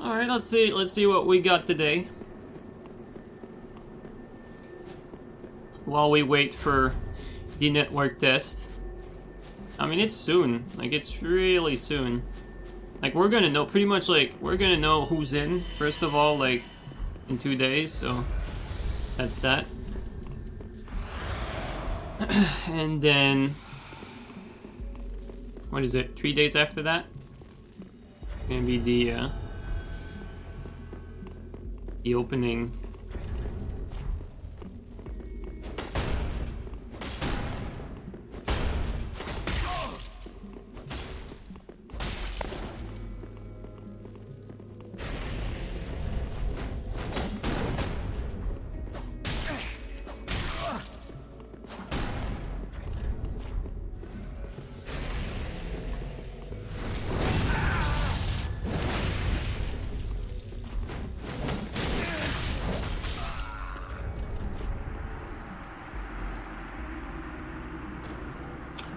Alright, let's see what we got today. While we wait for the network test. I mean, it's soon. Like, it's really soon. Like, we're gonna know, pretty much, like, we're gonna know who's in, first of all, like, in 2 days, so that's that. And then, what is it, 3 days after that? Gonna be the opening.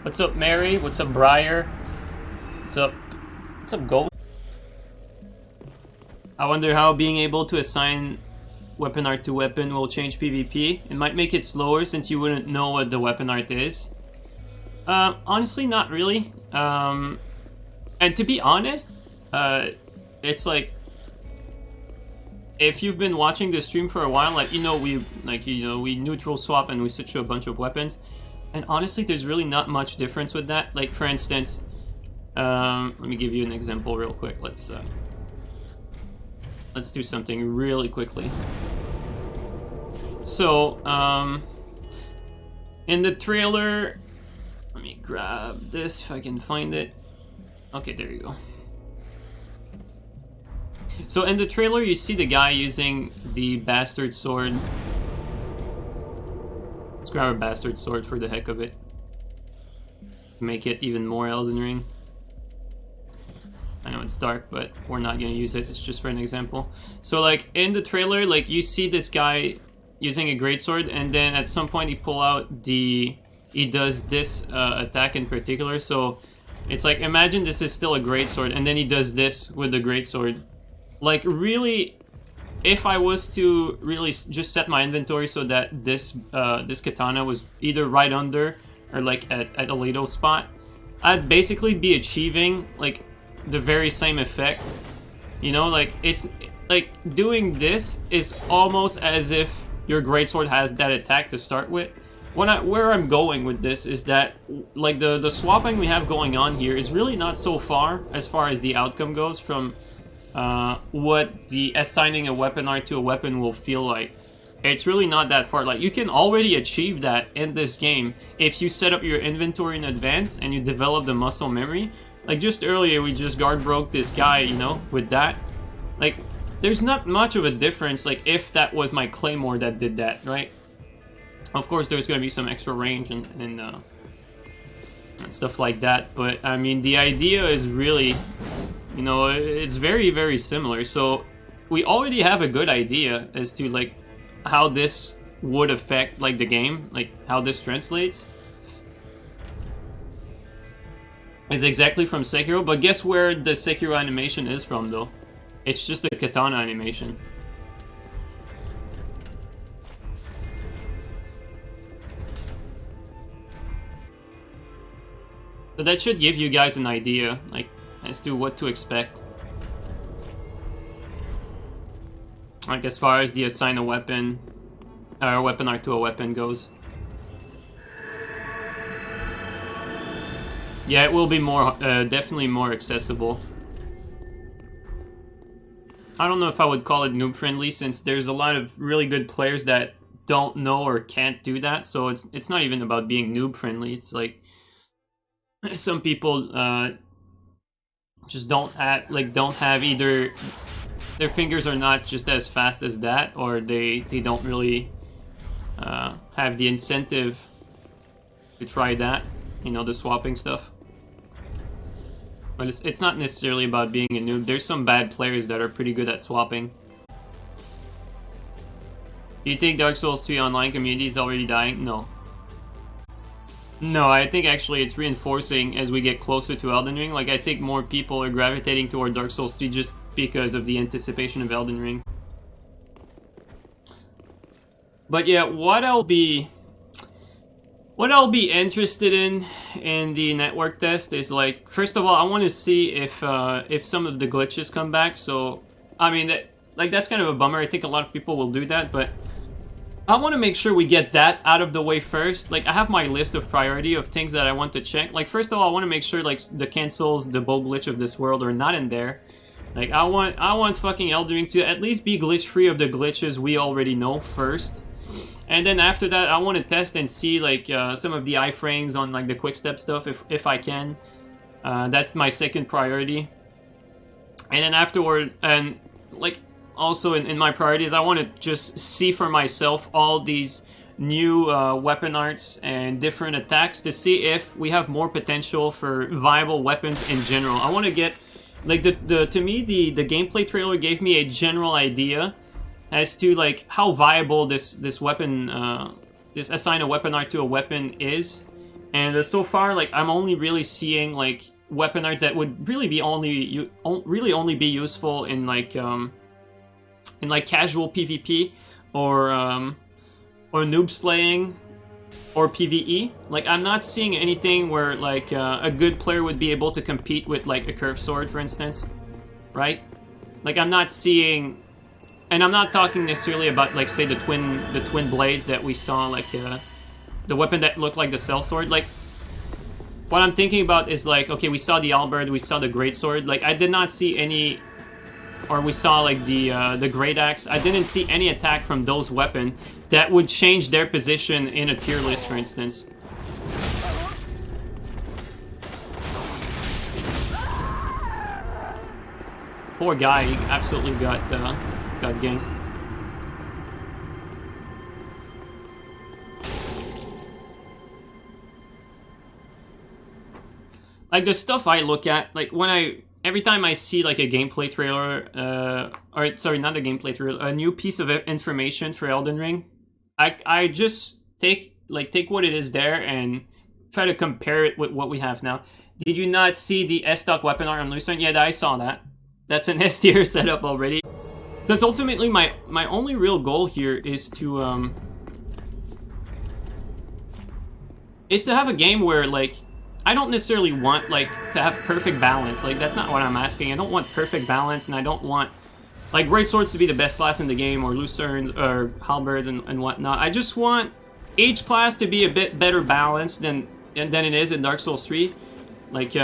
What's up, Mary? What's up, Briar? What's up? What's up, Gold? I wonder how being able to assign weapon art to weapon will change PvP. It might make it slower since you wouldn't know what the weapon art is. Honestly, not really. And to be honest, it's like, if you've been watching the stream for a while, like, we neutral swap and we switch to a bunch of weapons. And honestly, there's really not much difference with that. Like, for instance, let me give you an example real quick. Let's do something really quickly. So, in the trailer, let me grab this if I can find it. Okay, there you go. So in the trailer, you see the guy using the bastard sword. Let's grab a bastard sword for the heck of it. Make it even more Elden Ring. I know it's dark, but we're not gonna use it. It's just for an example. So, like, in the trailer, like, you see this guy using a greatsword, and then at some point he does this attack in particular. So it's like, imagine this is still a greatsword, and then he does this with the greatsword. Like, really, if I was to really just set my inventory so that this katana was either right under or like at a ladle spot, I'd basically be achieving like the very same effect. You know, like, it's like doing this is almost as if your greatsword has that attack to start with. Where I'm going with this is that, like, the swapping we have going on here is really not so far as the outcome goes from what the assigning a weapon art to a weapon will feel like. It's really not that far. Like, you can already achieve that in this game if you set up your inventory in advance and you develop the muscle memory. Like, just earlier we just guard broke this guy, you know, with that. Like, there's not much of a difference, like, if that was my claymore that did that, right? Of course there's going to be some extra range and stuff like that, but I mean, the idea is really, you know, it's very, very similar. So we already have a good idea as to, like, how this would affect, like, the game, like how this translates. It's exactly from Sekiro, but guess where the Sekiro animation is from, though? It's just the katana animation. So that should give you guys an idea, like, as to what to expect. Like, as far as the assign a weapon, or weapon art to a weapon goes. Yeah, it will be more, definitely more accessible. I don't know if I would call it noob friendly, since there's a lot of really good players that don't know or can't do that. So it's not even about being noob friendly. It's like, some people just don't have either their fingers are not just as fast as that, or they don't really have the incentive to try that, you know, the swapping stuff. But it's not necessarily about being a noob. There's some bad players that are pretty good at swapping. Do you think Dark Souls 3 online community is already dying? No. No, I think actually it's reinforcing as we get closer to Elden Ring. Like, I think more people are gravitating toward Dark Souls 3 just because of the anticipation of Elden Ring. But yeah, what I'll be interested in the network test is, like, first of all, I want to see if some of the glitches come back. So I mean, that's kind of a bummer. I think a lot of people will do that, but I want to make sure we get that out of the way first. Like, I have my list of priority of things that I want to check. Like, first of all, I want to make sure, like, the cancels, the bow glitch of this world are not in there. Like, I want fucking Elden Ring to at least be glitch free of the glitches we already know first. And then after that, I want to test and see, like, some of the iframes on, like, the quick step stuff if I can. That's my second priority. And then afterward, and, like, also in my priorities, I want to just see for myself all these new weapon arts and different attacks to see if we have more potential for viable weapons in general. I want to get, like, to me, the gameplay trailer gave me a general idea as to, like, how viable this weapon, this assign a weapon art to a weapon is. And so far, like, I'm only really seeing, like, weapon arts that would really be only be useful in, like casual PvP or noob slaying or PvE. Like, I'm not seeing anything where, like, a good player would be able to compete with, like, a curved sword, for instance, right? Like, I'm not seeing, and I'm not talking necessarily about, like, say, the twin blades that we saw, like, the weapon that looked like the sellsword. Like, what I'm thinking about is, like, okay, we saw the halberd, we saw the greatsword. Like, I did not see any, or we saw, like, the great axe. I didn't see any attack from those weapons that would change their position in a tier list, for instance. Poor guy, he absolutely got ganked. Like, the stuff I look at, like, every time I see, like, a gameplay trailer, or sorry, not a gameplay trailer, a new piece of information for Elden Ring, I just take what it is there and try to compare it with what we have now. Did you not see the S-Stock weapon art on Lucerne? Yeah, I saw that. That's an S tier setup already. Because ultimately, my only real goal here is to have a game where, like, I don't necessarily want, like, to have perfect balance. Like, that's not what I'm asking. I don't want perfect balance, and I don't want, like, greatswords to be the best class in the game, or lucernes, or halberds, and whatnot. I just want each class to be a bit better balanced than it is in Dark Souls 3. Like,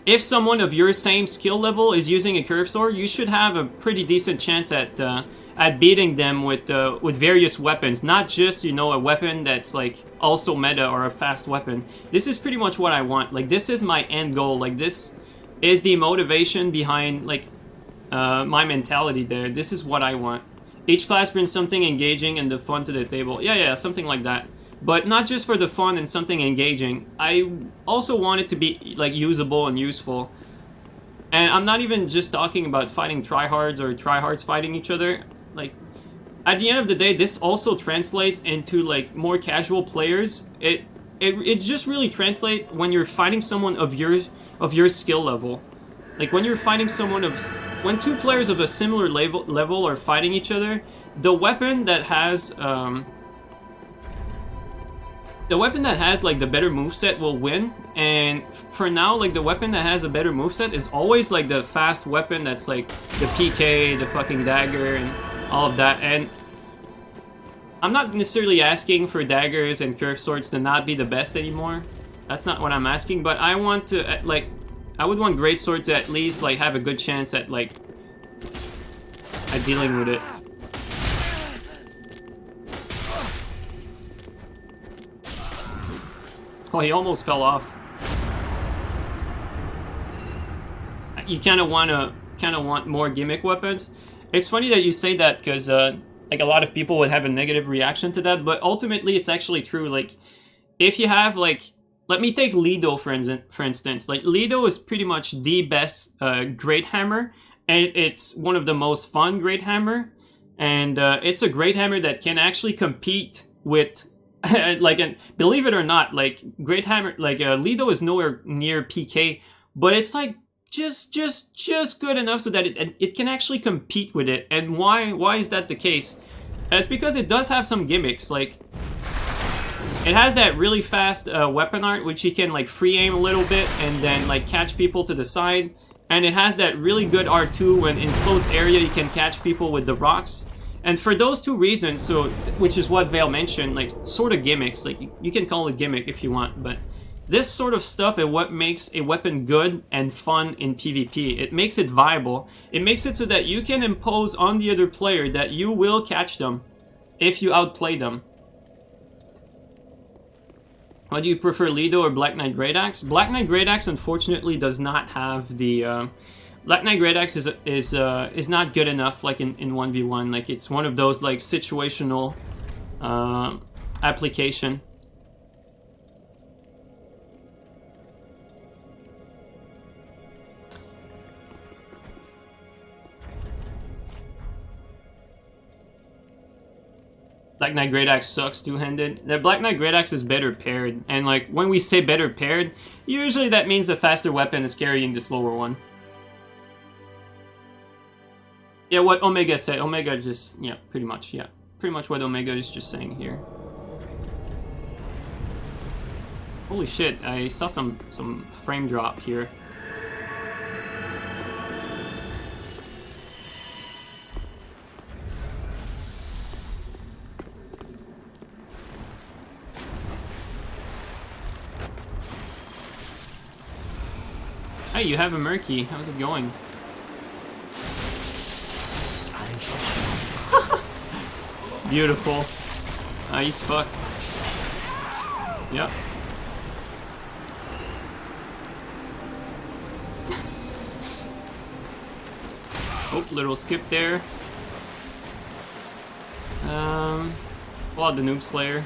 if someone of your same skill level is using a curved sword, you should have a pretty decent chance at beating them with various weapons, not just, you know, a weapon that's, like, also meta or a fast weapon. This is pretty much what I want. Like, this is my end goal. Like, this is the motivation behind, like, my mentality there. This is what I want. Each class brings something engaging and the fun to the table. Yeah, something like that. But not just for the fun and something engaging. I also want it to be, like, usable and useful. And I'm not even just talking about fighting tryhards or tryhards fighting each other. Like, at the end of the day, this also translates into, like, more casual players. It just really translates when you're fighting someone of your skill level. Like, when you're fighting someone when two players of a similar level are fighting each other, the weapon that has like the better moveset will win. And for now, like, the weapon that has a better moveset is always, like, the fast weapon that's, like, the PK, the fucking dagger, and all of that. And I'm not necessarily asking for daggers and curved swords to not be the best anymore. That's not what I'm asking, but I want to, like, I would want greatsword to at least, like, have a good chance at, like, at dealing with it. Oh, he almost fell off. You kind of want more gimmick weapons. It's funny that you say that, because like, a lot of people would have a negative reaction to that, but ultimately it's actually true. Like, if you have, like, let me take Lido for instance. Like, Lido is pretty much the best great hammer, and it's one of the most fun great hammer, and it's a great hammer that can actually compete with like, and believe it or not, like, great hammer, like, Lido is nowhere near PK, but it's, like, just good enough so that it can actually compete with it. And why is that the case? It's because it does have some gimmicks. Like, it has that really fast weapon art, which you can like free aim a little bit and then like catch people to the side. And it has that really good R2 when in closed area you can catch people with the rocks. And for those two reasons, so which is what Vale mentioned, like sort of gimmicks, like you can call it gimmick if you want, but this sort of stuff is what makes a weapon good and fun in PvP. It makes it viable. It makes it so that you can impose on the other player that you will catch them if you outplay them. What do you prefer, Lido or Black Knight Great Axe? Black Knight Great Axe unfortunately does not have the Black Knight Great Axe is not good enough like in 1v1. Like it's one of those like situational application. Black Knight Great Axe sucks two-handed. The Black Knight Great Axe is better paired, and like when we say better paired, usually that means the faster weapon is carrying the slower one. Yeah, what Omega said. Omega just, yeah, pretty much, yeah. Pretty much what Omega is just saying here. Holy shit, I saw some frame drop here. Hey, you have a Murky. How's it going? Beautiful. Nice fuck. Yep. Oh, little skip there. Well, the Noob Slayer.